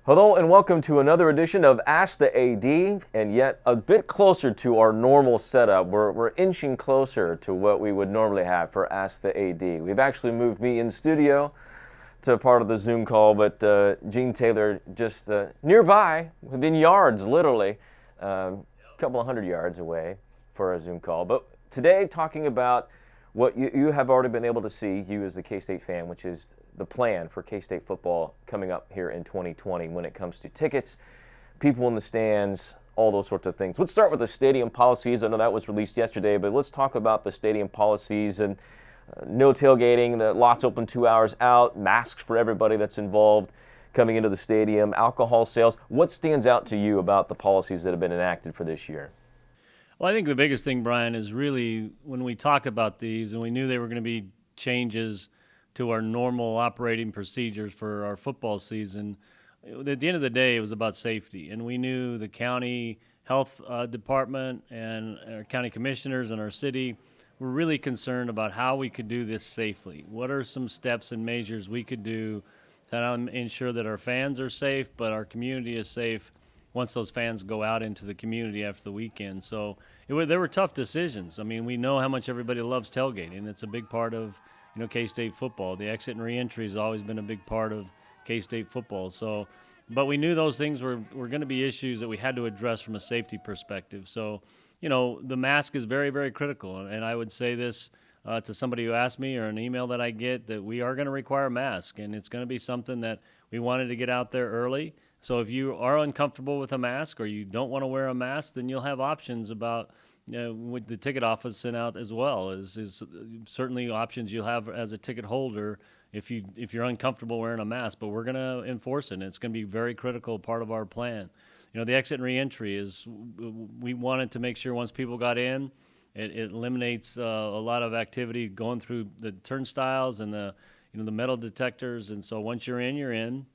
Hello and welcome to another edition of Ask the AD, and yet a bit closer to our normal setup. We're inching closer to what we would normally have for Ask the AD. We've actually moved me in studio to part of the Zoom call, but Gene Taylor just nearby, within yards, literally, a couple of hundred yards away for a Zoom call. But today, talking about what you have already been able to see, you as the K-State fan, which is the plan for K-State football coming up here in 2020 when it comes to tickets, people in the stands, all those sorts of things. Let's start with the stadium policies. I know that was released yesterday, but let's talk about the stadium policies and no tailgating, the lots open 2 hours out, masks for everybody that's involved coming into the stadium, alcohol sales. What stands out to you about the policies that have been enacted for this year? Well, I think the biggest thing, Brian, is really when we talked about these and we knew they were going to be changes to our normal operating procedures for our football season. At the end of the day, it was about safety, and we knew the county health department and our county commissioners and our city were really concerned about how we could do this safely. What are some steps and measures we could do to ensure that our fans are safe, but our community is safe once those fans go out into the community after the weekend. So there were tough decisions. I mean, we know how much everybody loves tailgating. It's a big part of K-State football. The exit and reentry has always been a big part of K-State football. So, but we knew those things were going to be issues that we had to address from a safety perspective. So, the mask is very, very critical. And I would say this to somebody who asked me or an email that I get, that we are going to require a mask. And it's going to be something that we wanted to get out there early. So if you are uncomfortable with a mask or you don't want to wear a mask, then you'll have options about what the ticket office sent out as well. Is certainly options you'll have as a ticket holder if you're uncomfortable wearing a mask. But we're going to enforce it, and it's going to be a very critical part of our plan. The exit and reentry is we wanted to make sure once people got in, it eliminates a lot of activity going through the turnstiles and the metal detectors. And so once you're in, you're in.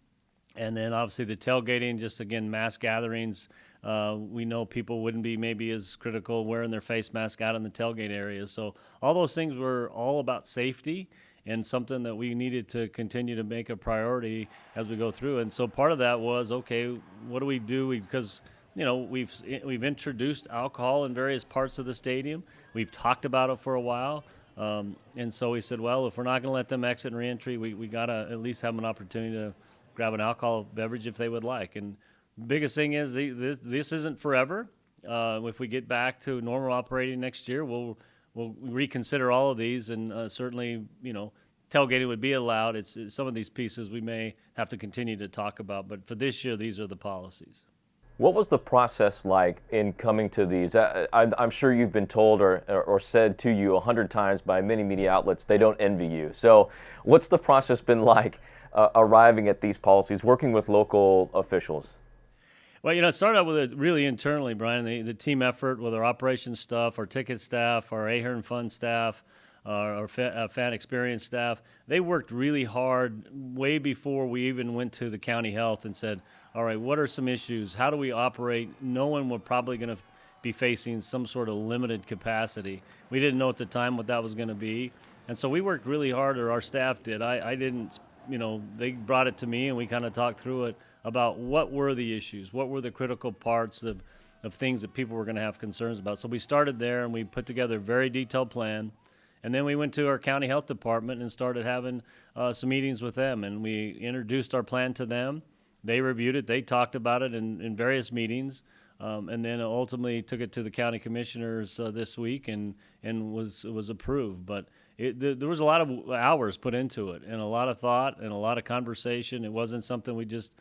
And then obviously the tailgating, just again, mass gatherings. We know people wouldn't be maybe as critical wearing their face mask out in the tailgate areas. So all those things were all about safety and something that we needed to continue to make a priority as we go through. And so part of that was, okay, what do we do? Because we've introduced alcohol in various parts of the stadium. We've talked about it for a while. And so we said, well, if we're not going to let them exit and reentry, we got to at least have an opportunity to grab an alcohol beverage if they would like. And the biggest thing is this isn't forever. If we get back to normal operating next year, we'll reconsider all of these, and certainly, tailgating would be allowed. It's some of these pieces we may have to continue to talk about, but for this year, these are the policies. What was the process like in coming to these? I'm sure you've been told or said to you 100 times by many media outlets, they don't envy you. So what's the process been like arriving at these policies, working with local officials? Well, it started out with it really internally, Brian, the team effort with our operations staff, our ticket staff, our Ahern Fund staff, our fan experience staff. They worked really hard way before we even went to the county health and said, all right, what are some issues? How do we operate? No one was probably going to be facing some sort of limited capacity. We didn't know at the time what that was going to be. And so we worked really hard, or our staff did. I didn't, they brought it to me and we kind of talked through it about what were the issues, what were the critical parts of things that people were going to have concerns about. So we started there and we put together a very detailed plan. And then we went to our county health department and started having some meetings with them. And we introduced our plan to them. They reviewed it. They talked about it in various meetings. And then ultimately took it to the county commissioners this week and was approved. But there was a lot of hours put into it and a lot of thought and a lot of conversation. It wasn't something we just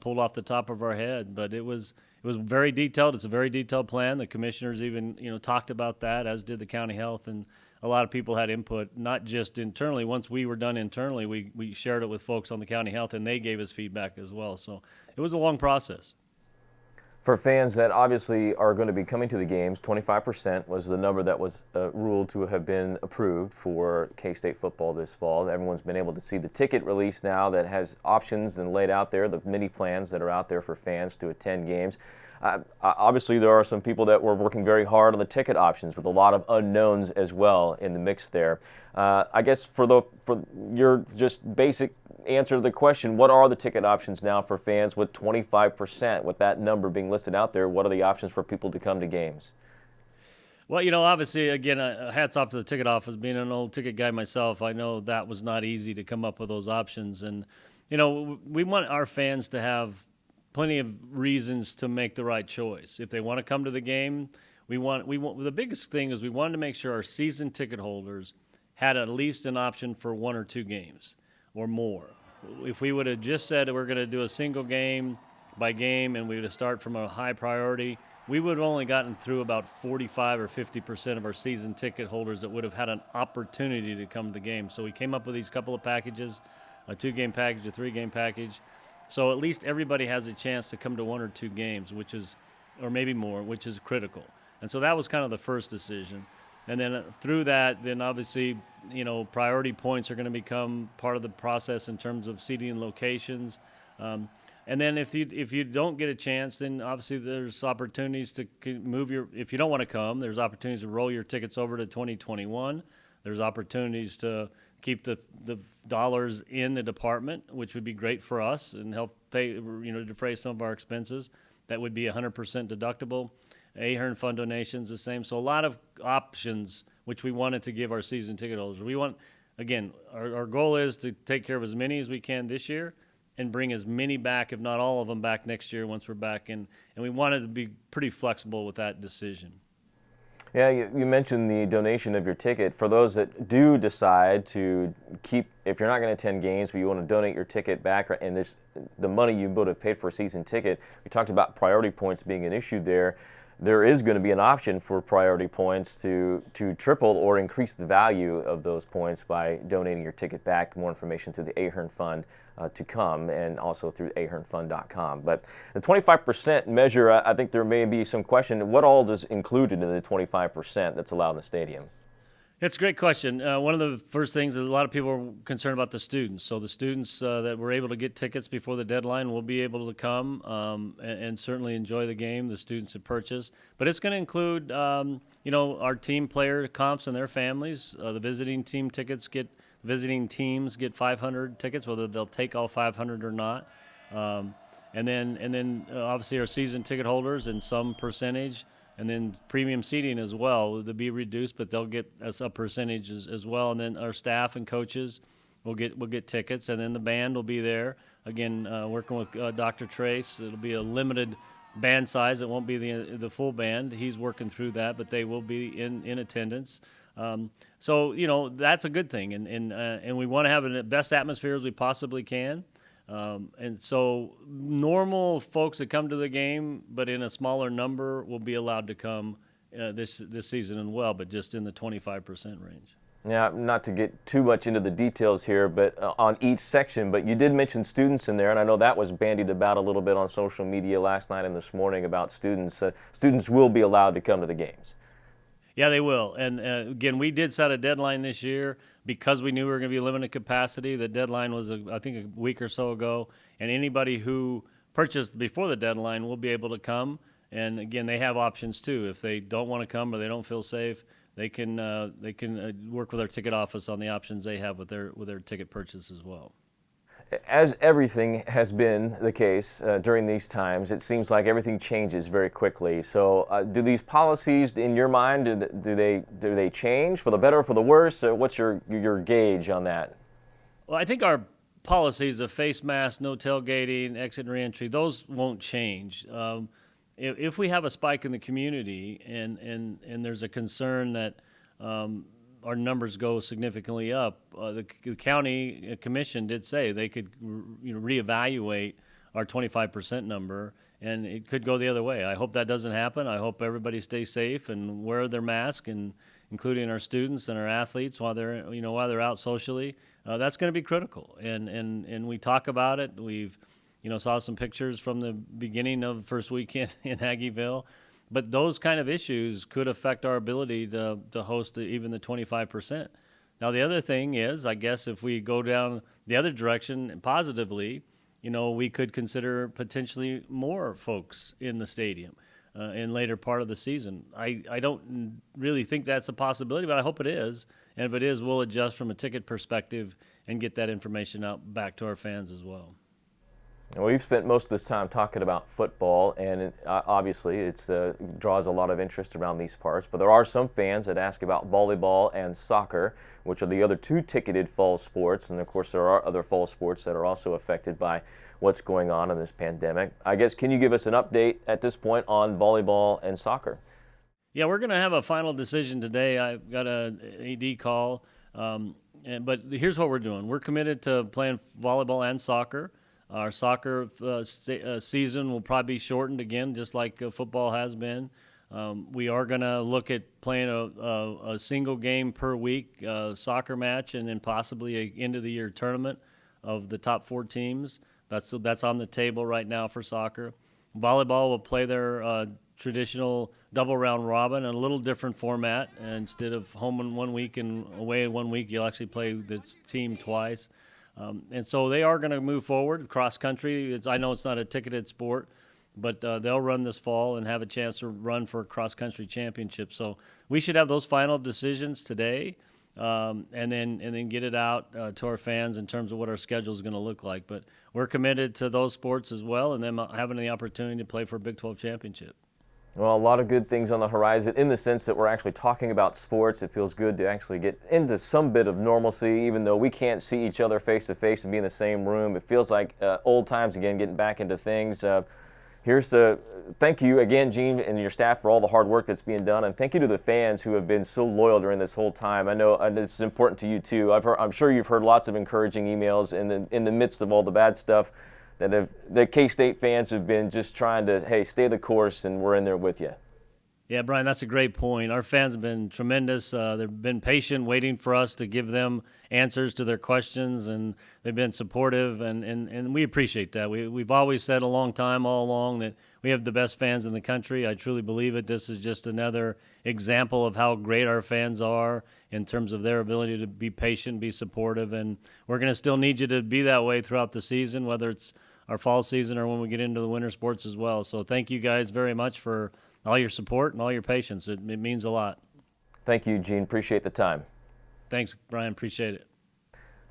pulled off the top of our head, but it was very detailed. It's a very detailed plan. The commissioners even talked about that, as did the county health, and a lot of people had input, not just internally. Once we were done internally, we shared it with folks on the county health, and they gave us feedback as well. So it was a long process. For fans that obviously are going to be coming to the games, 25% was the number that was ruled to have been approved for K-State football this fall. Everyone's been able to see the ticket release now that has options and laid out there, the many plans that are out there for fans to attend games. Obviously, there are some people that were working very hard on the ticket options with a lot of unknowns as well in the mix there. I guess for your just basic answer to the question, what are the ticket options now for fans with 25%? With that number being listed out there, what are the options for people to come to games? Well, obviously, again, hats off to the ticket office. Being an old ticket guy myself, I know that was not easy to come up with those options. And, we want our fans to have plenty of reasons to make the right choice. If they want to come to the game, we want the biggest thing is we wanted to make sure our season ticket holders had at least an option for 1 or 2 games or more. If we would have just said we're going to do a single game by game and we would have start from a high priority, we would have only gotten through about 45 or 50% of our season ticket holders that would have had an opportunity to come to the game. So we came up with these couple of packages, a 2-game package, a 3-game package. So at least everybody has a chance to come to 1 or 2 games, or maybe more, which is critical. And so that was kind of the first decision. And then through that, then obviously, priority points are going to become part of the process in terms of seating locations. And then if you don't get a chance, then obviously there's opportunities to move if you don't want to come, there's opportunities to roll your tickets over to 2021. There's opportunities to keep the dollars in the department, which would be great for us and help pay, defray some of our expenses. That would be 100% deductible. Ahern Fund donations, the same. So a lot of options, which we wanted to give our season ticket holders. We want, again, our goal is to take care of as many as we can this year and bring as many back, if not all of them, back next year once we're back. And we wanted to be pretty flexible with that decision. Yeah, you mentioned the donation of your ticket. For those that do decide to keep, if you're not going to attend games, but you want to donate your ticket back, and the money you would have paid for a season ticket, we talked about priority points being an issue there. There is going to be an option for priority points to triple or increase the value of those points by donating your ticket back. More information through the Ahern Fund to come, and also through ahernfund.com. But the 25% measure, I think there may be some question. What all is included in the 25% that's allowed in the stadium? It's a great question. One of the first things is a lot of people are concerned about the students. So the students that were able to get tickets before the deadline will be able to come and certainly enjoy the game, the students that purchase. But it's going to include, our team player comps and their families. The visiting teams get 500 tickets, whether they'll take all 500 or not. And then obviously our season ticket holders and some percentage. And then premium seating as well. They'll be reduced, but they'll get a percentage as well. And then our staff and coaches will get tickets. And then the band will be there. Again, working with Dr. Trace. It'll be a limited band size. It won't be the full band. He's working through that, but they will be in attendance. So that's a good thing. And we want to have the best atmosphere as we possibly can. And so normal folks that come to the game, but in a smaller number, will be allowed to come this season as well, but just in the 25% range. Yeah, not to get too much into the details here, but on each section, but you did mention students in there, and I know that was bandied about a little bit on social media last night and this morning about students. Students will be allowed to come to the games. Yeah, they will. And again, we did set a deadline this year because we knew we were going to be limited capacity. The deadline was, I think, a week or so ago. And anybody who purchased before the deadline will be able to come. And again, they have options too. If they don't want to come or they don't feel safe, they can work with our ticket office on the options they have with their ticket purchase as well. As everything has been the case during these times, it seems like everything changes very quickly. So do these policies, in your mind, do they change for the better or for the worse? What's your gauge on that? Well, I think our policies of face masks, no tailgating, exit and reentry, those won't change. If we have a spike in the community and there's a concern that our numbers go significantly up, the county commission did say they could reevaluate our 25% number, and it could go the other way. I hope that doesn't happen. I hope everybody stays safe and wear their mask, and including our students and our athletes while they're out socially. That's going to be critical, and we talk about it. We've saw some pictures from the beginning of the first weekend in Aggieville. But those kind of issues could affect our ability to host even the 25%. Now, the other thing is, I guess if we go down the other direction positively, we could consider potentially more folks in the stadium in later part of the season. I don't really think that's a possibility, but I hope it is. And if it is, we'll adjust from a ticket perspective and get that information out back to our fans as well. Well, we've spent most of this time talking about football, and obviously it draws a lot of interest around these parts. But there are some fans that ask about volleyball and soccer, which are the other two ticketed fall sports. And of course, there are other fall sports that are also affected by what's going on in this pandemic. I guess, can you give us an update at this point on volleyball and soccer? Yeah, we're going to have a final decision today. I've got an AD call, but here's what we're doing. We're committed to playing volleyball and soccer. Our soccer season will probably be shortened again, just like football has been. We are going to look at playing a single game per week soccer match, and then possibly an end-of-the-year tournament of the top 4 teams. That's on the table right now for soccer. Volleyball will play their traditional double round robin in a little different format. Instead of home in 1 week and away in 1 week, you'll actually play this team twice. And so they are going to move forward. Cross country, I know it's not a ticketed sport, but they'll run this fall and have a chance to run for a cross country championship. So we should have those final decisions today, and then get it out to our fans in terms of what our schedule is going to look like. But we're committed to those sports as well, and then having the opportunity to play for a Big 12 championship. Well, a lot of good things on the horizon in the sense that we're actually talking about sports. It feels good to actually get into some bit of normalcy, even though we can't see each other face to face and be in the same room. It feels like old times again, getting back into things. Thank you again, Gene, and your staff for all the hard work that's being done, and thank you to the fans who have been so loyal during this whole time. I know it's important to you too. I'm sure you've heard lots of encouraging emails in the midst of all the bad stuff. The K-State fans have been just trying to, hey, stay the course, and we're in there with you. Yeah, Brian, that's a great point. Our fans have been tremendous. They've been patient, waiting for us to give them answers to their questions, and they've been supportive, and we appreciate that. We've always said all along, that we have the best fans in the country. I truly believe it. This is just another example of how great our fans are in terms of their ability to be patient, be supportive, and we're going to still need you to be that way throughout the season, whether it's our fall season or when we get into the winter sports as well. So thank you guys very much for all your support and all your patience. It means a lot. Thank you, Gene. Appreciate the time. Thanks, Brian. Appreciate it.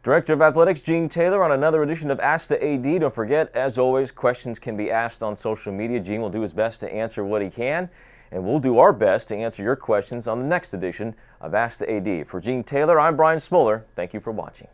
Director of Athletics, Gene Taylor, on another edition of Ask the AD. Don't forget, as always, questions can be asked on social media. Gene will do his best to answer what he can, and we'll do our best to answer your questions on the next edition of Ask the AD. For Gene Taylor, I'm Brian Smoller. Thank you for watching.